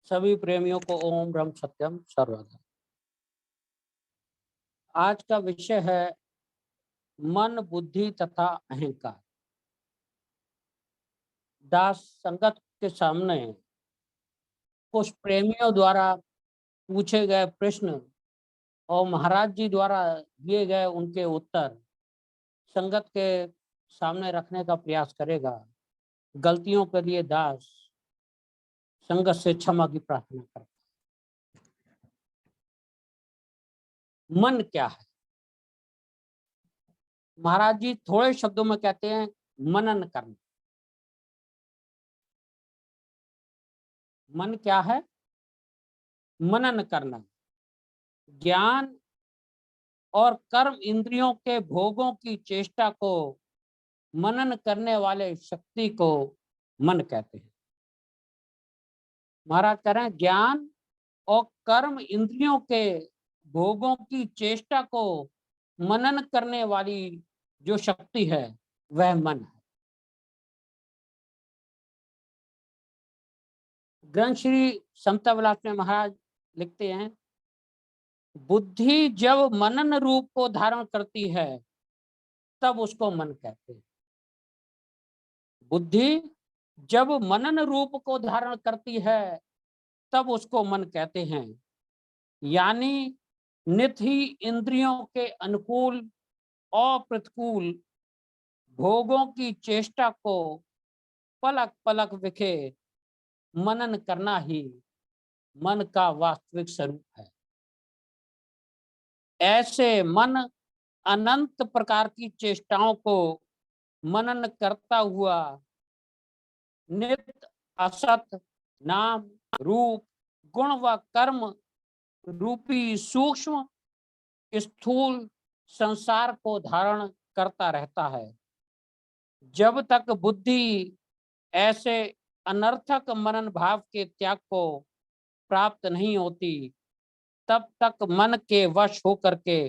सभी प्रेमियों को ओम ब्रह्म सत्यम सर्वदा। आज का विषय है मन, बुद्धि तथा अहंकार। दास संगत के सामने कुछ प्रेमियों द्वारा पूछे गए प्रश्न और महाराज जी द्वारा दिए गए उनके उत्तर संगत के सामने रखने का प्रयास करेगा। गलतियों के लिए दास संगत से क्षमा की प्रार्थना करता। मन क्या है? महाराज जी थोड़े शब्दों में कहते हैं मनन करना। मन क्या है? मनन करना। ज्ञान और कर्म इंद्रियों के भोगों की चेष्टा को मनन करने वाले शक्ति को मन कहते हैं। महाराज कह रहे हैं ज्ञान और कर्म इंद्रियों के भोगों की चेष्टा को मनन करने वाली जो शक्ति है वह मन है। ग्रंथ श्री समता विलास में महाराज लिखते हैं, बुद्धि जब मनन रूप को धारण करती है तब उसको मन कहते हैं। बुद्धि जब मनन रूप को धारण करती है तब उसको मन कहते हैं। यानी नित्य ही इंद्रियों के अनुकूल और प्रतिकूल भोगों की चेष्टा को पलक पलक विखे मनन करना ही मन का वास्तविक स्वरूप है। ऐसे मन अनंत प्रकार की चेष्टाओं को मनन करता हुआ नित्य असत नाम रूप गुण व कर्म रूपी सूक्ष्म स्थूल संसार को धारण करता रहता है। जब तक बुद्धि ऐसे अनर्थक मनन भाव के त्याग को प्राप्त नहीं होती तब तक मन के वश होकर के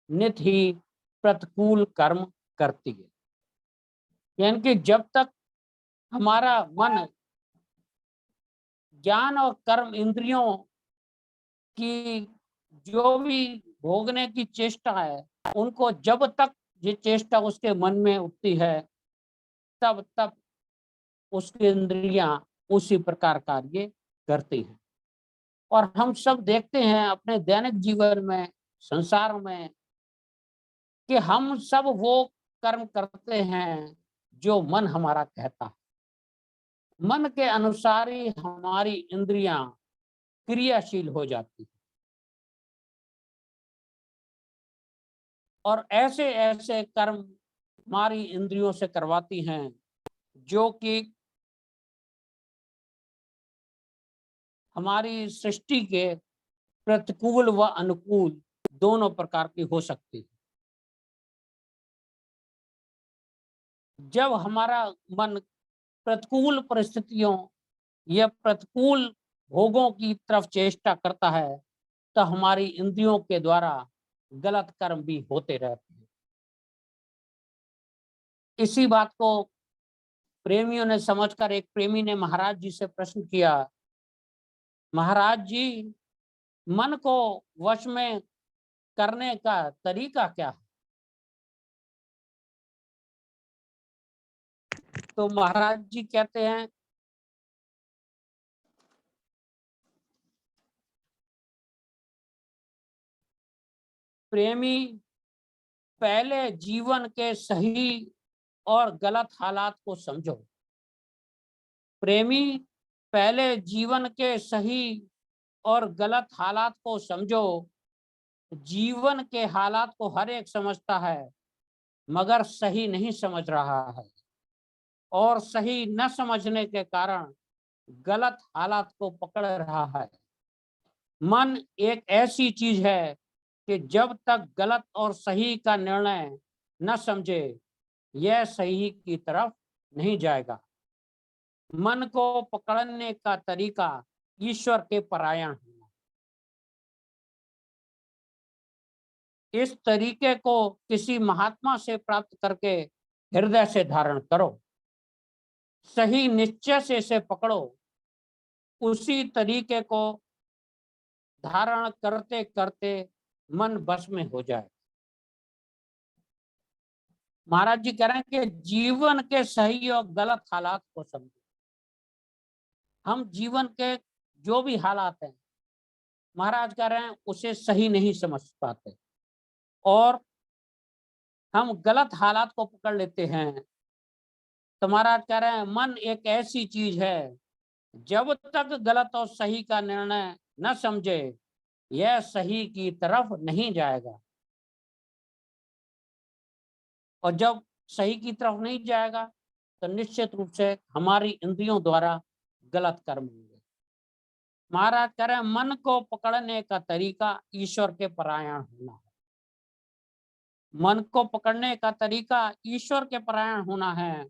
नित ही प्रतिकूल कर्म करती है। यानी कि जब तक हमारा मन ज्ञान और कर्म इंद्रियों की जो भी भोगने की चेष्टा है उनको जब तक ये चेष्टा उसके मन में उठती है तब तक उसकी इंद्रियां उसी प्रकार कार्य करती हैं। और हम सब देखते हैं अपने दैनिक जीवन में, संसार में, कि हम सब वो कर्म करते हैं जो मन हमारा कहता है। मन के अनुसार ही हमारी इंद्रियां क्रियाशील हो जाती है और ऐसे ऐसे कर्म हमारी इंद्रियों से करवाती हैं जो कि हमारी सृष्टि के प्रतिकूल व अनुकूल दोनों प्रकार की हो सकती है। जब हमारा मन प्रतिकूल परिस्थितियों या प्रतिकूल भोगों की तरफ चेष्टा करता है तो हमारी इंद्रियों के द्वारा गलत कर्म भी होते रहते हैं। इसी बात को प्रेमियों ने समझकर एक प्रेमी ने महाराज जी से प्रश्न किया, महाराज जी मन को वश में करने का तरीका क्या है? तो महाराज जी कहते हैं, प्रेमी पहले जीवन के सही और गलत हालात को समझो। प्रेमी पहले जीवन के सही और गलत हालात को समझो। जीवन के हालात को हर एक समझता है मगर सही नहीं समझ रहा है और सही न समझने के कारण गलत हालात को पकड़ रहा है। मन एक ऐसी चीज है कि जब तक गलत और सही का निर्णय न समझे यह सही की तरफ नहीं जाएगा। मन को पकड़ने का तरीका ईश्वर के परायण है। इस तरीके को किसी महात्मा से प्राप्त करके हृदय से धारण करो, सही निश्चय से इसे पकड़ो उसी तरीके को धारण करते करते मन बस में हो जाए। महाराज जी कह रहे हैं कि जीवन के सही और गलत हालात को समझो। हम जीवन के जो भी हालात हैं, महाराज कह रहे हैं उसे सही नहीं समझ पाते और हम गलत हालात को पकड़ लेते हैं। तो महाराज कह रहे हैं मन एक ऐसी चीज है, जब तक गलत और सही का निर्णय न समझे यह सही की तरफ नहीं जाएगा, और जब सही की तरफ नहीं जाएगा तो निश्चित रूप से हमारी इंद्रियों द्वारा गलत कर्म होंगे। महाराज कह रहे हैं मन को पकड़ने का तरीका ईश्वर के परायण होना है। मन को पकड़ने का तरीका ईश्वर के परायण होना है,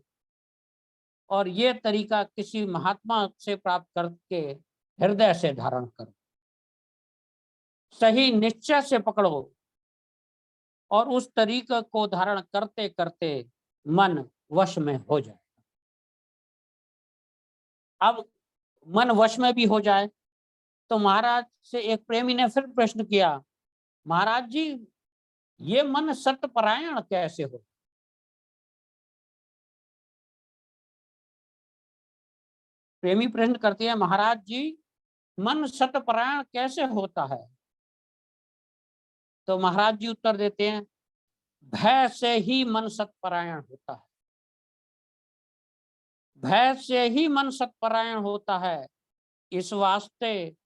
और ये तरीका किसी महात्मा से प्राप्त करके हृदय से धारण करो, सही निश्चय से पकड़ो, और उस तरीके को धारण करते करते मन वश में हो जाए। अब मन वश में भी हो जाए तो महाराज से एक प्रेमी ने फिर प्रश्न किया, महाराज जी ये मन सतपरायण कैसे हो? प्रेमी प्रश्न करते हैं, महाराज जी मन सतपरायण कैसे होता है? तो महाराज जी उत्तर देते हैं, भय से ही मन सतपरायण होता है। भय से ही मन सतपरायण होता है। इस वास्ते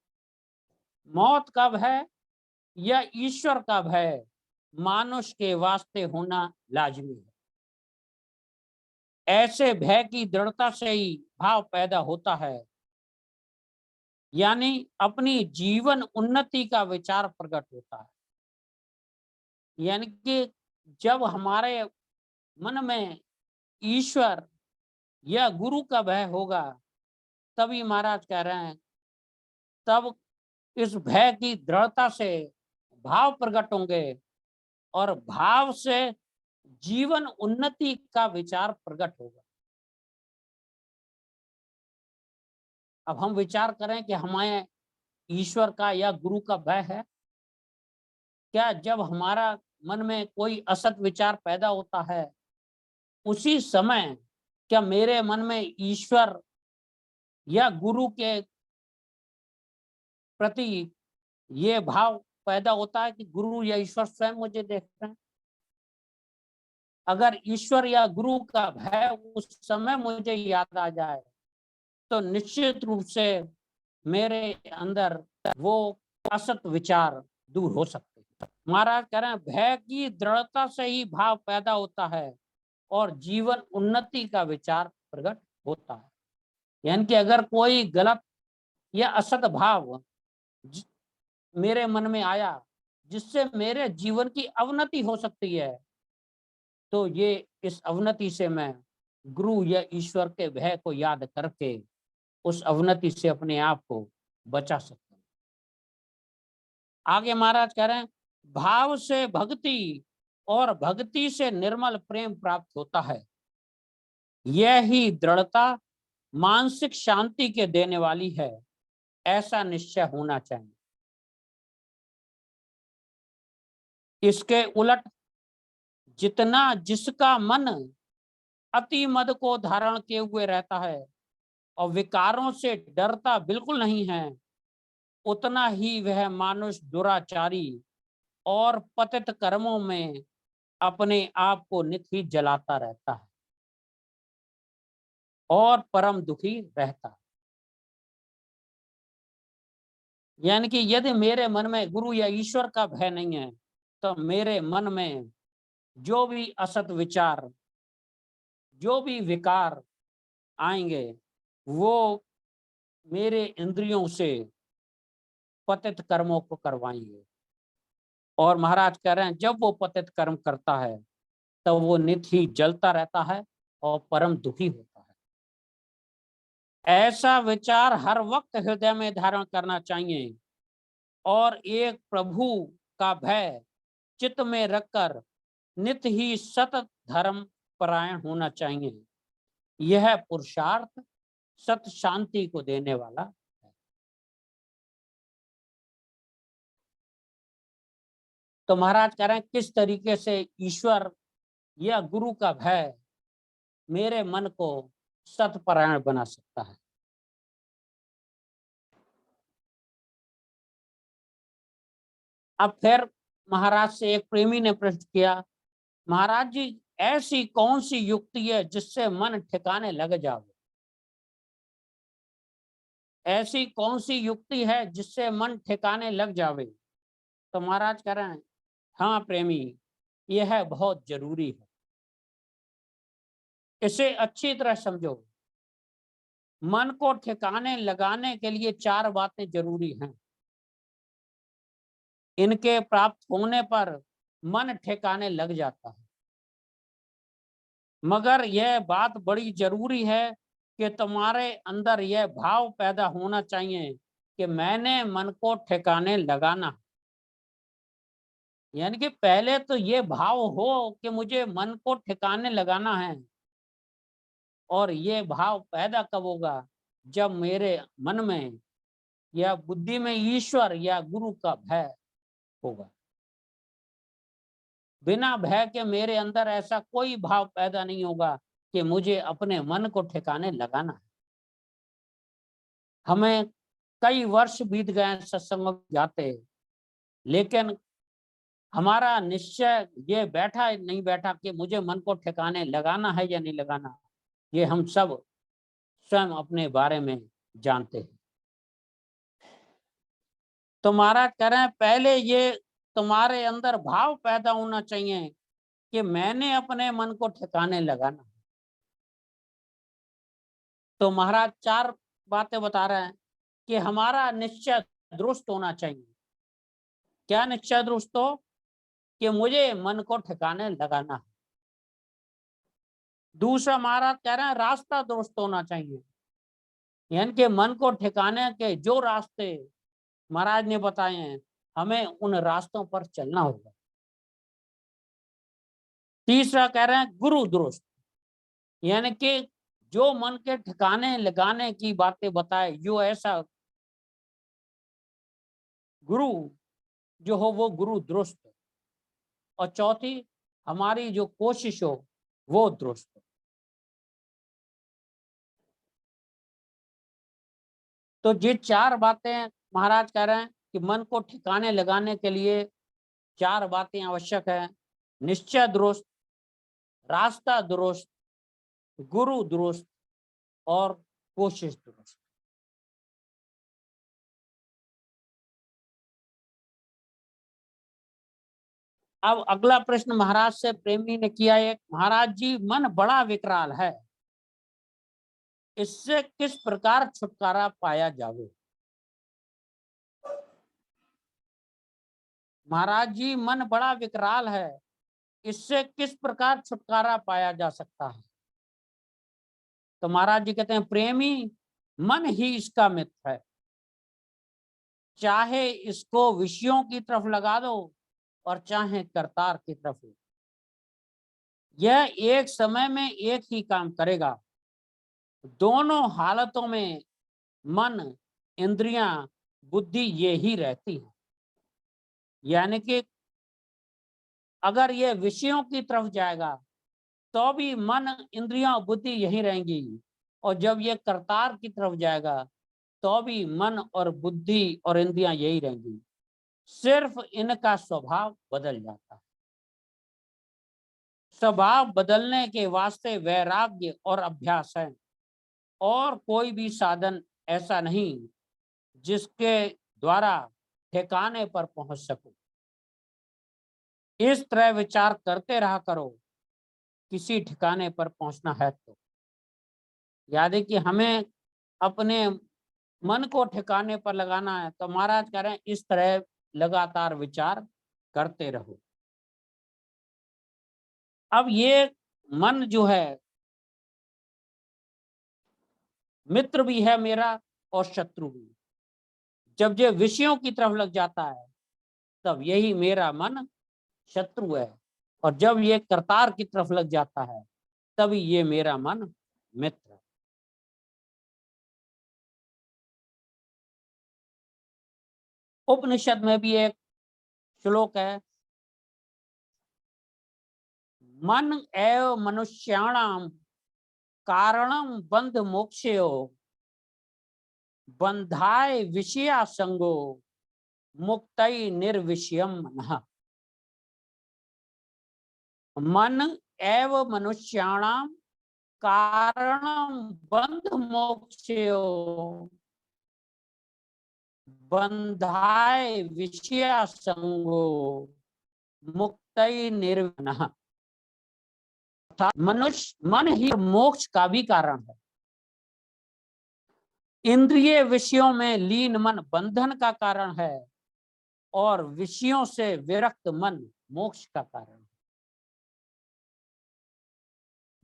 मौत का भय या ईश्वर का भय मानुष के वास्ते होना लाजमी है। ऐसे भय की दृढ़ता से ही भाव पैदा होता है, यानी अपनी जीवन उन्नति का विचार प्रकट होता है। यानी कि जब हमारे मन में ईश्वर या गुरु का भय होगा, तभी महाराज कह रहे हैं तब इस भय की दृढ़ता से भाव प्रकट होंगे, और भाव से जीवन उन्नति का विचार प्रकट होगा। अब हम विचार करें कि हमें ईश्वर का या गुरु का भय है क्या? जब हमारा मन में कोई असत विचार पैदा होता है, उसी समय क्या मेरे मन में ईश्वर या गुरु के प्रति ये भाव पैदा होता है कि गुरु या ईश्वर स्वयं मुझे देख रहे हैं? अगर ईश्वर या गुरु का भय उस समय मुझे याद आ जाए तो निश्चित रूप से मेरे अंदर वो असत विचार दूर हो सकते हैं। महाराज कह रहे हैं भय की दृढ़ता से ही भाव पैदा होता है और जीवन उन्नति का विचार प्रकट होता है। यानी कि अगर कोई गलत या असत भाव मेरे मन में आया जिससे मेरे जीवन की अवनति हो सकती है, तो ये इस अवनति से मैं गुरु या ईश्वर के भय को याद करके उस अवनति से अपने आप को बचा सकता हूं। आगे महाराज कह रहे हैं भाव से भक्ति और भक्ति से निर्मल प्रेम प्राप्त होता है। यह ही दृढ़ता मानसिक शांति के देने वाली है, ऐसा निश्चय होना चाहिए। इसके उलट जितना जिसका मन अति मद को धारण किए हुए रहता है और विकारों से डरता बिल्कुल नहीं है, उतना ही वह मानुष दुराचारी और पतित कर्मों में अपने आप को नित ही जलाता रहता है और परम दुखी रहता है। यानी कि यदि मेरे मन में गुरु या ईश्वर का भय नहीं है, तो मेरे मन में जो भी असत विचार, जो भी विकार आएंगे, वो मेरे इंद्रियों से पतित कर्मों को करवाएंगे। और महाराज कह रहे हैं जब वो पतित कर्म करता है तो वो नित ही जलता रहता है और परम दुखी होता है। ऐसा विचार हर वक्त हृदय में धारण करना चाहिए और एक प्रभु का भय चित्त में रखकर नित ही सत धर्म परायण होना चाहिए। यह पुरुषार्थ सत शांति को देने वाला है। तो महाराज कह रहे हैं किस तरीके से ईश्वर या गुरु का भय मेरे मन को सतपरायण बना सकता है। अब फिर महाराज से एक प्रेमी ने प्रश्न किया, महाराज जी ऐसी कौन सी युक्ति है जिससे मन ठिकाने लग जावे? ऐसी कौन सी युक्ति है जिससे मन ठिकाने लग जावे? तो महाराज कह रहे हैं, हाँ प्रेमी, यह बहुत जरूरी है, इसे अच्छी तरह समझो। मन को ठिकाने लगाने के लिए 4 बातें जरूरी हैं। इनके प्राप्त होने पर मन ठिकाने लग जाता है। मगर यह बात बड़ी जरूरी है कि तुम्हारे अंदर यह भाव पैदा होना चाहिए कि मैंने मन को ठिकाने लगाना। यानी कि पहले तो ये भाव हो कि मुझे मन को ठिकाने लगाना है। और ये भाव पैदा कब होगा? जब मेरे मन में या बुद्धि में ईश्वर या गुरु का भय होगा। बिना भय के मेरे अंदर ऐसा कोई भाव पैदा नहीं होगा कि मुझे अपने मन को ठिकाने लगाना है। हमें कई वर्ष बीत गए सत्संग में जाते, लेकिन हमारा निश्चय ये बैठा नहीं बैठा कि मुझे मन को ठिकाने लगाना है या नहीं लगाना। ये हम सब स्वयं अपने बारे में जानते हैं। तो महाराज कह रहे हैं पहले ये तुम्हारे अंदर भाव पैदा होना चाहिए कि मैंने अपने मन को ठिकाने लगाना। तो महाराज 4 बातें बता रहे हैं कि हमारा निश्चय दुरुस्त होना चाहिए। क्या निश्चय दुरुस्त हो? कि मुझे मन को ठिकाने लगाना है। दूसरा महाराज कह रहे हैं रास्ता दुरुस्त होना चाहिए, यानी कि मन को ठिकाने के जो रास्ते महाराज ने बताए हैं हमें उन रास्तों पर चलना होगा। तीसरा कह रहे हैं गुरु दुरुस्त, यानी कि जो मन के ठिकाने लगाने की बातें बताए, जो ऐसा गुरु जो हो वो गुरु दुरुस्त। और चौथी हमारी जो कोशिश हो वो दुरुस्त हो। तो ये 4 बातें महाराज कह रहे हैं कि मन को ठिकाने लगाने के लिए 4 बातें आवश्यक है। निश्चय दुरुस्त, रास्ता दुरुस्त, गुरु दुरुस्त और कोशिश दुरुस्त। अब अगला प्रश्न महाराज से प्रेमी ने किया है, महाराज जी मन बड़ा विकराल है, इससे किस प्रकार छुटकारा पाया जावे? महाराज जी मन बड़ा विकराल है, इससे किस प्रकार छुटकारा पाया जा सकता है? तो महाराज जी कहते हैं प्रेमी, मन ही इसका मित्र है। चाहे इसको विषयों की तरफ लगा दो और चाहे करतार की तरफ। यह एक समय में एक ही काम करेगा। दोनों हालतों में मन, इंद्रियां, बुद्धि ये ही रहती है। यानी कि अगर ये विषयों की तरफ जाएगा तो भी मन, इंद्रियां, बुद्धि यही रहेंगी। और जब ये करतार की तरफ जाएगा तो भी मन और बुद्धि और इंद्रियां यही रहेंगी। सिर्फ इनका स्वभाव बदल जाता है। स्वभाव बदलने के वास्ते वैराग्य और अभ्यास है, और कोई भी साधन ऐसा नहीं जिसके द्वारा ठिकाने पर पहुंच सको। इस तरह विचार करते रहा करो, किसी ठिकाने पर पहुंचना है तो। याद कि हमें अपने मन को ठिकाने पर लगाना है, तो महाराज कह रहे हैं इस तरह लगातार विचार करते रहो। अब ये मन जो है मित्र भी है मेरा और शत्रु भी। जब ये विषयों की तरफ लग जाता है तब यही मेरा मन शत्रु है, और जब ये करतार की तरफ लग जाता है तभी ये मेरा मन मित्र है। उपनिषद में भी एक श्लोक है, मन एव मनुष्याणाम कारणम बंध मोक्षयो बंधाय विषया संगो मुक्तई निर्विषयम मनः। मन एव मनुष्याणाम कारणम बंध मोक्षयो बंधाय विषया संगो मुक्तई निर्विषयम। मनुष्य मन ही मोक्ष का भी कारण है। इंद्रिय विषयों में लीन मन बंधन का कारण है और विषयों से विरक्त मन मोक्ष का कारण है।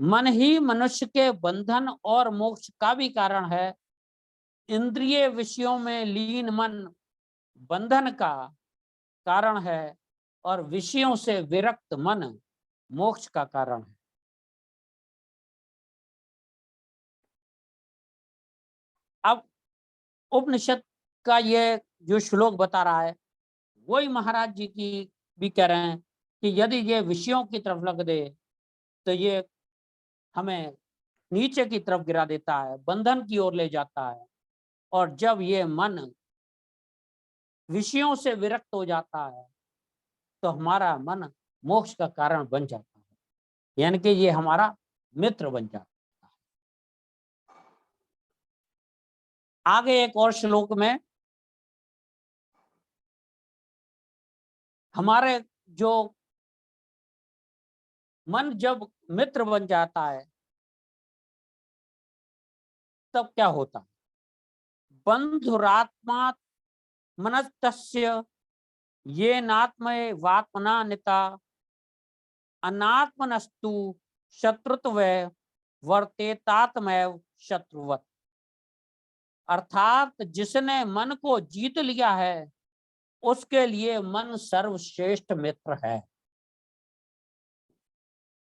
मन ही मनुष्य के बंधन और मोक्ष का भी कारण है। इंद्रिय विषयों में लीन मन बंधन का कारण है और विषयों से विरक्त मन मोक्ष का कारण है। अब उपनिषद का ये जो श्लोक बता रहा है वही महाराज जी की भी कह रहे हैं कि यदि ये विषयों की तरफ लग दे तो ये हमें नीचे की तरफ गिरा देता है, बंधन की ओर ले जाता है। और जब ये मन विषयों से विरक्त हो जाता है तो हमारा मन मोक्ष का कारण बन जाता है, यानी कि ये हमारा मित्र बन जाता है। आगे एक और श्लोक में हमारे जो मन जब मित्र बन जाता है तब क्या होता है? बंधुरात्मा मनस्तस्य ये नात्मये वात्मना निता अनात्मनस्तु शत्रुत्व वर्तेतात्मैव शत्रुवत्। अर्थात जिसने मन को जीत लिया है उसके लिए मन सर्वश्रेष्ठ मित्र है।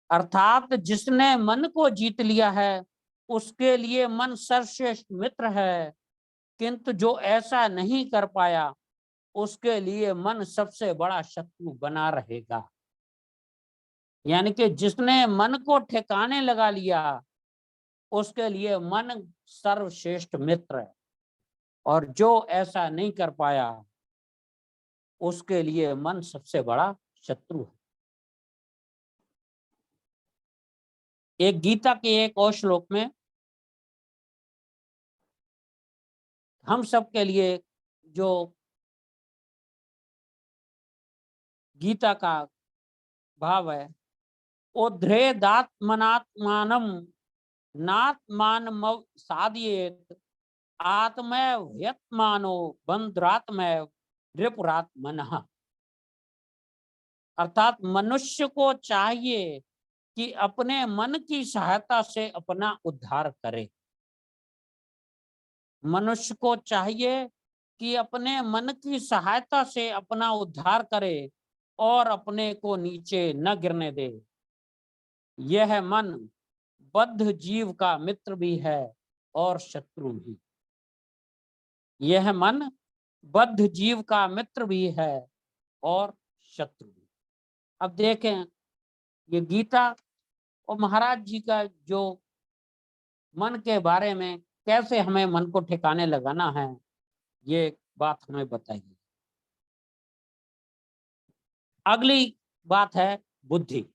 अर्थात जिसने मन को जीत लिया है उसके लिए मन सर्वश्रेष्ठ मित्र है, किंतु जो ऐसा नहीं कर पाया उसके लिए मन सबसे बड़ा शत्रु बना रहेगा। यानी कि जिसने मन को ठिकाने लगा लिया उसके लिए मन सर्वश्रेष्ठ मित्र है, और जो ऐसा नहीं कर पाया उसके लिए मन सबसे बड़ा शत्रु है। एक गीता के एक और श्लोक में हम सब के लिए जो गीता का भाव है, उद्धरेदात्मनात्मानम नात्मानमव साधयेत आत्मैव ह्यत्मानो बंधुरात्मैव रिपुरात्मनः। अर्थात मनुष्य को चाहिए कि अपने मन की सहायता से अपना उद्धार करे। मनुष्य को चाहिए कि अपने मन की सहायता से अपना उद्धार करे और अपने को नीचे न गिरने दे। यह मन बद्ध जीव का मित्र भी है और शत्रु भी। यह मन बद्ध जीव का मित्र भी है और शत्रु भी। अब देखें ये गीता और महाराज जी का जो मन के बारे में कैसे हमें मन को ठिकाने लगाना है ये बात हमें बताइए। अगली बात है बुद्धि।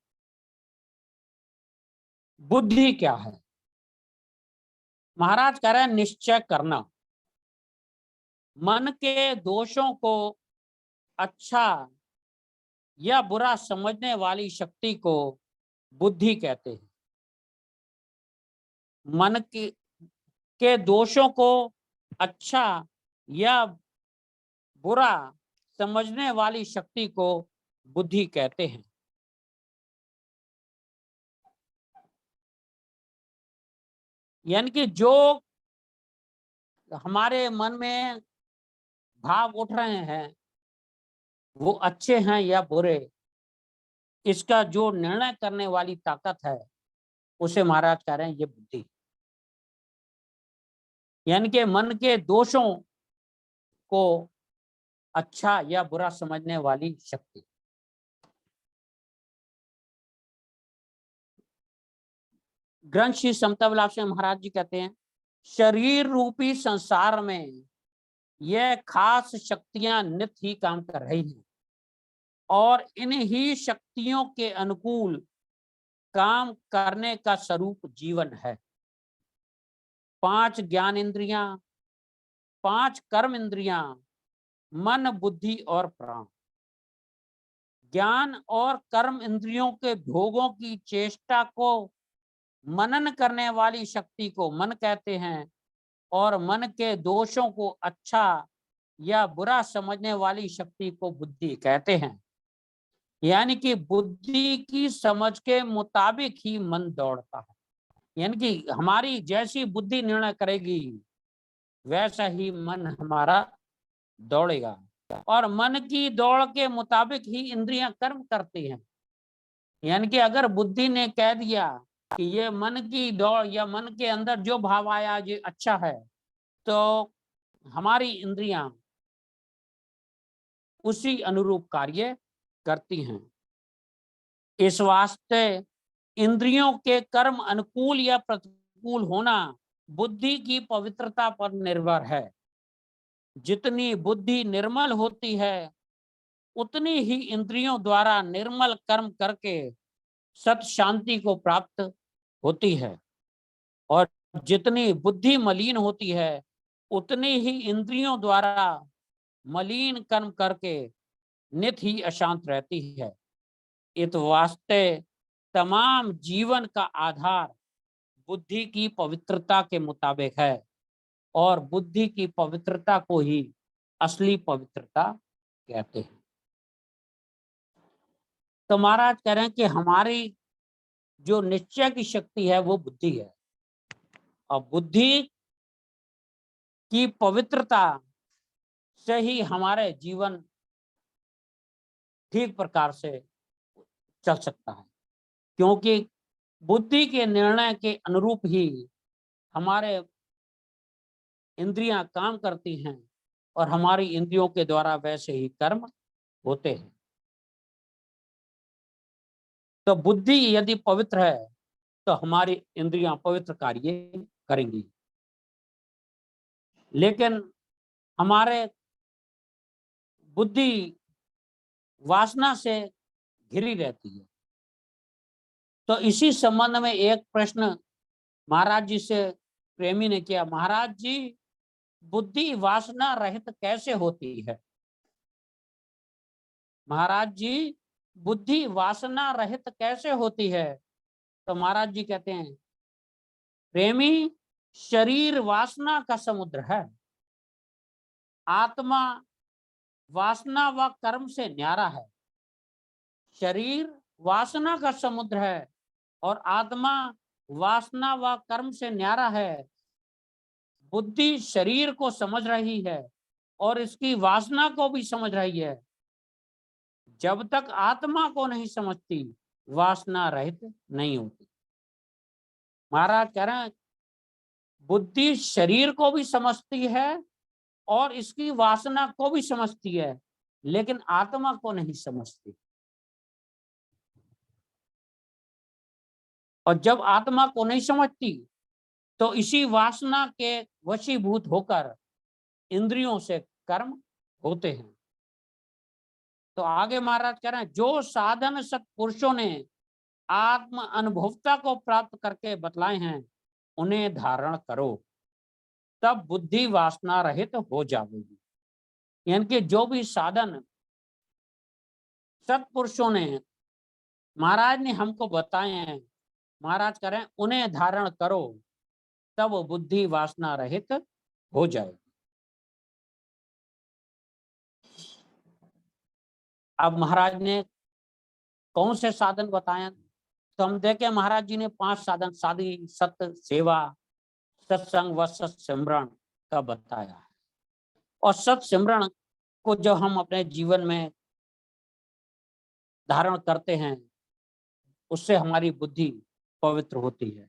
बुद्धि क्या है? महाराज कह रहे हैं निश्चय करना। मन के दोषों को अच्छा या बुरा समझने वाली शक्ति को बुद्धि कहते हैं। मन के दोषों को अच्छा या बुरा समझने वाली शक्ति को बुद्धि कहते हैं। यानी कि जो हमारे मन में भाव उठ रहे हैं वो अच्छे हैं या बुरे, इसका जो निर्णय करने वाली ताकत है उसे महाराज कह रहे हैं ये बुद्धि। यानी कि मन के दोषों को अच्छा या बुरा समझने वाली शक्ति। ग्रंथ श्री समता विलास में महाराज जी कहते हैं, शरीर रूपी संसार में यह खास शक्तियां नित्य ही काम कर रही हैं और इन्हीं शक्तियों के अनुकूल काम करने का स्वरूप जीवन है। 5 ज्ञान इंद्रियां, 5 कर्म इंद्रियां, मन, बुद्धि और प्राण। ज्ञान और कर्म इंद्रियों के भोगों की चेष्टा को मनन करने वाली शक्ति को मन कहते हैं और मन के दोषों को अच्छा या बुरा समझने वाली शक्ति को बुद्धि कहते हैं। यानी कि बुद्धि की समझ के मुताबिक ही मन दौड़ता है। यानी कि हमारी जैसी बुद्धि निर्णय करेगी वैसा ही मन हमारा दौड़ेगा और मन की दौड़ के मुताबिक ही इंद्रियां कर्म करती हैं। यानी कि अगर बुद्धि ने कह दिया कि ये मन की दौड़ या मन के अंदर जो भाव आया ये अच्छा है, तो हमारी इंद्रियां उसी अनुरूप कार्य करती हैं। इस वास्ते इंद्रियों के कर्म अनुकूल या प्रतिकूल होना बुद्धि की पवित्रता पर निर्भर है। जितनी बुद्धि निर्मल होती है उतनी ही इंद्रियों द्वारा निर्मल कर्म करके सत शांति को प्राप्त होती है और जितनी बुद्धि मलिन होती है उतनी ही इंद्रियों द्वारा मलिन कर्म करके नित ही अशांत रहती है। इस वास्ते तमाम जीवन का आधार बुद्धि की पवित्रता के मुताबिक है और बुद्धि की पवित्रता को ही असली पवित्रता कहते हैं। तो महाराज कह रहे हैं कि हमारी जो निश्चय की शक्ति है वो बुद्धि है और बुद्धि की पवित्रता से ही हमारे जीवन ठीक प्रकार से चल सकता है, क्योंकि बुद्धि के निर्णय के अनुरूप ही हमारे इंद्रियां काम करती हैं और हमारी इंद्रियों के द्वारा वैसे ही कर्म होते हैं। तो बुद्धि यदि पवित्र है तो हमारी इंद्रियां पवित्र कार्य करेंगी, लेकिन हमारे बुद्धि वासना से घिरी रहती है। तो इसी संबंध में एक प्रश्न महाराज जी से प्रेमी ने किया, महाराज जी बुद्धि वासना रहित कैसे होती है? महाराज जी बुद्धि वासना रहित कैसे होती है? तो महाराज जी कहते हैं, प्रेमी शरीर वासना का समुद्र है, आत्मा वासना व कर्म से न्यारा है। शरीर वासना का समुद्र है और आत्मा वासना व कर्म से न्यारा है। बुद्धि शरीर को समझ रही है और इसकी वासना को भी समझ रही है। जब तक आत्मा को नहीं समझती वासना रहित नहीं होती। महाराज कह रहे हैं बुद्धि शरीर को भी समझती है और इसकी वासना को भी समझती है, लेकिन आत्मा को नहीं समझती। और जब आत्मा को नहीं समझती तो इसी वासना के वशीभूत होकर इंद्रियों से कर्म होते हैं। तो आगे महाराज कह रहे हैं, जो साधन सत्पुरुषों ने आत्म अनुभवता को प्राप्त करके बतलाए हैं उन्हें धारण करो, तब बुद्धि वासना रहित हो जाएगी। यानी कि जो भी साधन सत्पुरुषों ने महाराज ने हमको बताए हैं, महाराज कह रहे हैं उन्हें धारण करो, तब बुद्धि वासना रहित हो जाएगी। अब महाराज ने कौन से साधन बताए? तो हम देखें महाराज जी ने 5 साधन साधी, सत्य, सेवा, सत्संग व सत्सिमरण का बताया है। और सत्सिमरण को जो हम अपने जीवन में धारण करते हैं उससे हमारी बुद्धि पवित्र होती है।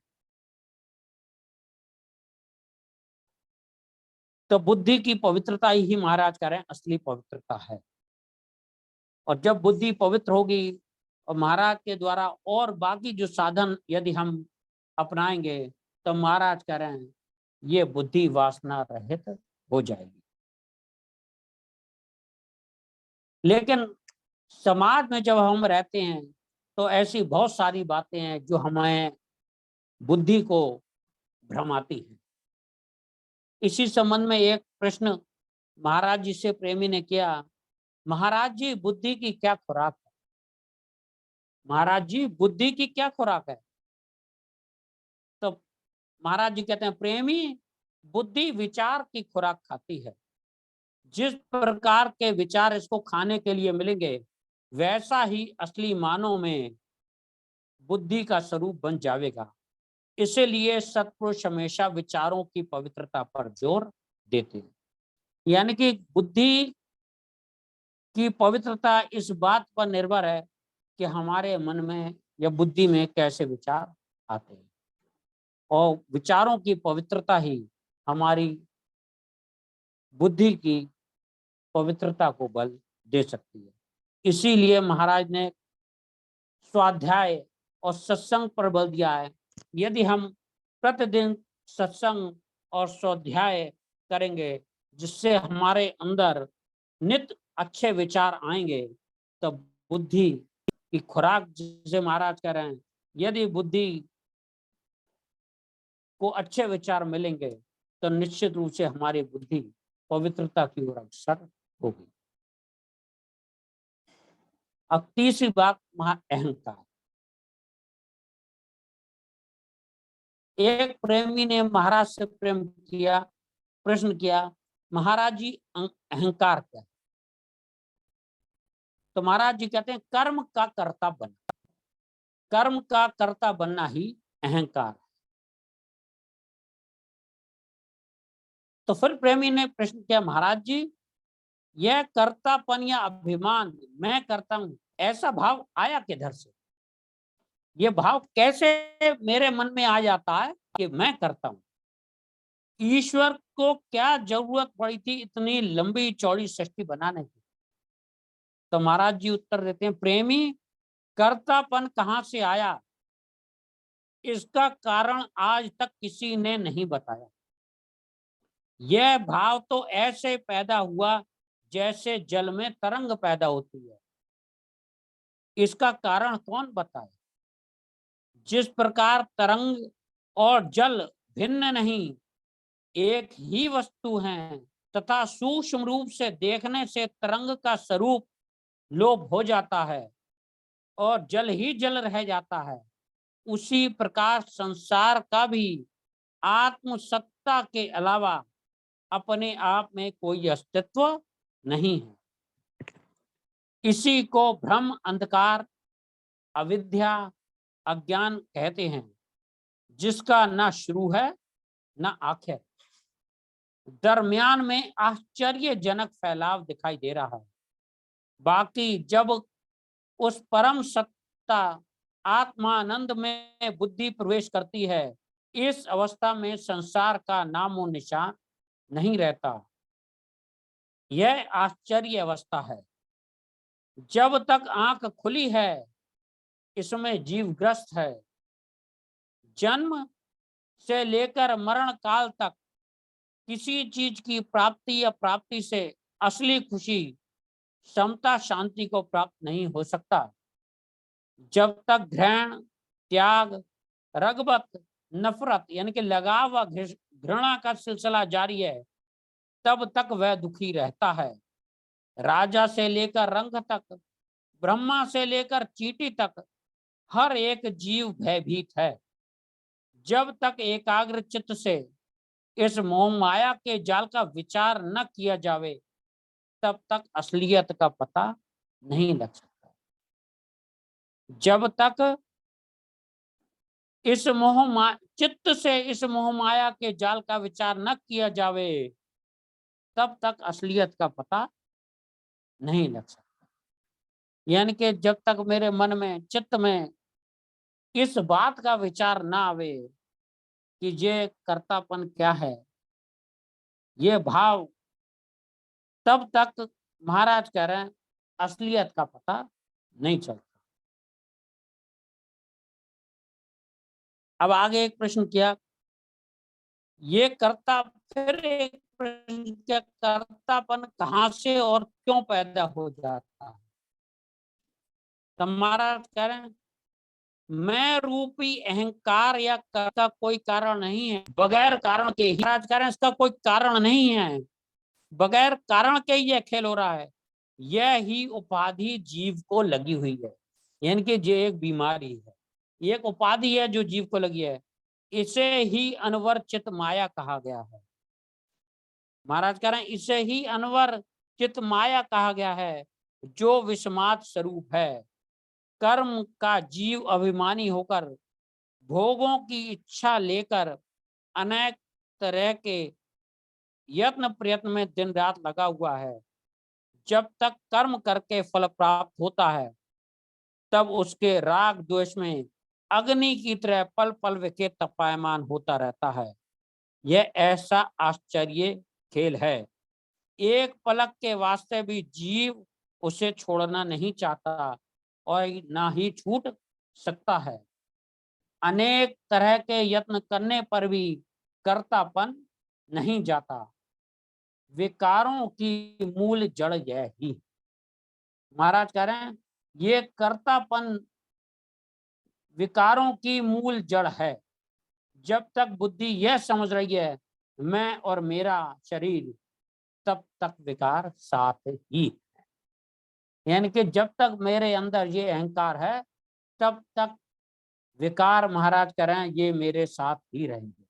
तो बुद्धि की पवित्रता ही महाराज कह रहे हैं असली पवित्रता है। और जब बुद्धि पवित्र होगी और महाराज के द्वारा और बाकी जो साधन यदि हम अपनाएंगे तो महाराज कह रहे हैं ये बुद्धि वासना रहित हो जाएगी। लेकिन समाज में जब हम रहते हैं तो ऐसी बहुत सारी बातें हैं जो हमें बुद्धि को भ्रमाती है। इसी संबंध में एक प्रश्न महाराज जी से प्रेमी ने किया, महाराज जी बुद्धि की क्या खुराक है? महाराज जी बुद्धि की क्या खुराक है? तो महाराज जी कहते हैं, प्रेमी बुद्धि विचार की खुराक खाती है। जिस प्रकार के विचार इसको खाने के लिए मिलेंगे वैसा ही असली मानव में बुद्धि का स्वरूप बन जाएगा। इसीलिए सत्पुरुष हमेशा विचारों की पवित्रता पर जोर देते हैं। यानी कि बुद्धि की पवित्रता इस बात पर निर्भर है कि हमारे मन में या बुद्धि में कैसे विचार आते हैं, और विचारों की पवित्रता ही हमारी बुद्धि की पवित्रता को बल दे सकती है। इसीलिए महाराज ने स्वाध्याय और सत्संग पर बल दिया है। यदि हम प्रतिदिन सत्संग और स्वाध्याय करेंगे जिससे हमारे अंदर नित्य अच्छे विचार आएंगे तो बुद्धि की खुराक, जिसे महाराज कह रहे हैं, यदि बुद्धि को अच्छे विचार मिलेंगे तो निश्चित रूप से हमारी बुद्धि पवित्रता की ओर अग्रसर होगी। अब तीसरी बात, अहंकार। एक प्रेमी ने महाराज से प्रश्न किया, महाराज जी अहंकार क्या है? तो महाराज जी कहते हैं, कर्म का कर्ता बनना। कर्म का कर्ता बनना ही अहंकार। तो फिर प्रेमी ने प्रश्न किया, महाराज जी यह कर्तापन या अभिमान, मैं करता हूं, ऐसा भाव आया किधर से? ये भाव कैसे मेरे मन में आ जाता है कि मैं करता हूं? ईश्वर को क्या जरूरत पड़ी थी इतनी लंबी चौड़ी सृष्टि बनाने की? तो महाराज जी उत्तर देते हैं, प्रेमी कर्तापन कहां से आया इसका कारण आज तक किसी ने नहीं बताया। यह भाव तो ऐसे पैदा हुआ जैसे जल में तरंग पैदा होती है। इसका कारण कौन बताए? जिस प्रकार तरंग और जल भिन्न नहीं, एक ही वस्तु हैं, तथा सूक्ष्म रूप से देखने से तरंग का स्वरूप लोप हो जाता है और जल ही जल रह जाता है, उसी प्रकार संसार का भी आत्म सत्ता के अलावा अपने आप में कोई अस्तित्व नहीं है। इसी को भ्रम, अंधकार, अविद्या, अज्ञान कहते हैं, जिसका ना शुरू है ना आखिर। दरमियान में आश्चर्यजनक फैलाव दिखाई दे रहा है। बाकी जब उस परम सत्ता आत्मानंद में बुद्धि प्रवेश करती है, इस अवस्था में संसार का नामो निशान नहीं रहता। यह आश्चर्य अवस्था है। जब तक आंख खुली है इसमें जीव ग्रस्त है। जन्म से लेकर मरण काल तक किसी चीज की प्राप्ति या प्राप्ति से असली खुशी, समता, शांति को प्राप्त नहीं हो सकता। जब तक घृण, त्याग, रगबत, नफरत यानी कि लगाव व घृणा का सिलसिला जारी है, तब तक वह दुखी रहता है। राजा से लेकर रंग तक, ब्रह्मा से लेकर चींटी तक हर एक जीव भयभीत है। जब तक एकाग्र चित्त से इस मोह माया के जाल का विचार न किया जावे तब तक असलियत का पता नहीं लग सकता। जब तक इस चित्त से इस मोह माया के जाल का विचार न किया जावे तब तक असलियत का पता नहीं लग सकता। यानी कि जब तक मेरे मन में, चित्त में इस बात का विचार ना आवे कि ये कर्तापन क्या है, ये भाव, तब तक महाराज कह रहे हैं असलियत का पता नहीं चलता। अब आगे एक प्रश्न किया, ये कर्ता, फिर एक प्रश्न किया, कर्तापन कहाँ से और क्यों पैदा हो जाता है? तो महाराज कह रहे हैं, मैं रूपी अहंकार या कर्ता कोई कारण नहीं है, बगैर कारण के ही। महाराज कह रहे हैं इसका कोई कारण नहीं है, बगैर कारण के ही यह खेल हो रहा है। यह ही उपाधि जीव को लगी हुई है, यानी कि ये एक बीमारी है, ये एक उपाधि है जो जीव को लगी है। इसे ही अनवर चित माया कहा गया है। महाराज कह रहे हैं इसे ही अनवर चित माया कहा गया है, जो विषमात स्वरूप है। कर्म का जीव अभिमानी होकर भोगों की इच्छा लेकर अनेक तरह के यत्न प्रयत्न में दिन रात लगा हुआ है। जब तक कर्म करके फल प्राप्त होता है, तब उसके राग द्वेष में अग्नि की तरह पल पल के तपायमान होता रहता है। यह ऐसा आश्चर्य खेल है, एक पलक के वास्ते भी जीव उसे छोड़ना नहीं चाहता और ना ही छूट सकता है। अनेक तरह के यत्न करने पर भी कर्तापन नहीं जाता। विकारों की मूल जड़ यह ही। महाराज कह रहे हैं ये कर्तापन विकारों की मूल जड़ है। जब तक बुद्धि यह समझ रही है मैं और मेरा शरीर, तब तक विकार साथ ही है। यानी कि जब तक मेरे अंदर ये अहंकार है, तब तक विकार, महाराज कह रहे हैं, ये मेरे साथ ही रहेंगे।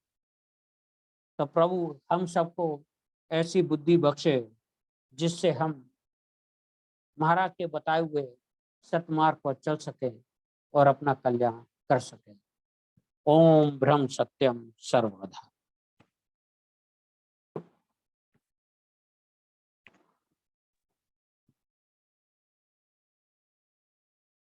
तो प्रभु हम सबको ऐसी बुद्धि बख्शे जिससे हम महाराज के बताए हुए सतमार्ग पर चल सके और अपना कल्याण कर सके। ओम ब्रह्म सत्यम सर्वदा।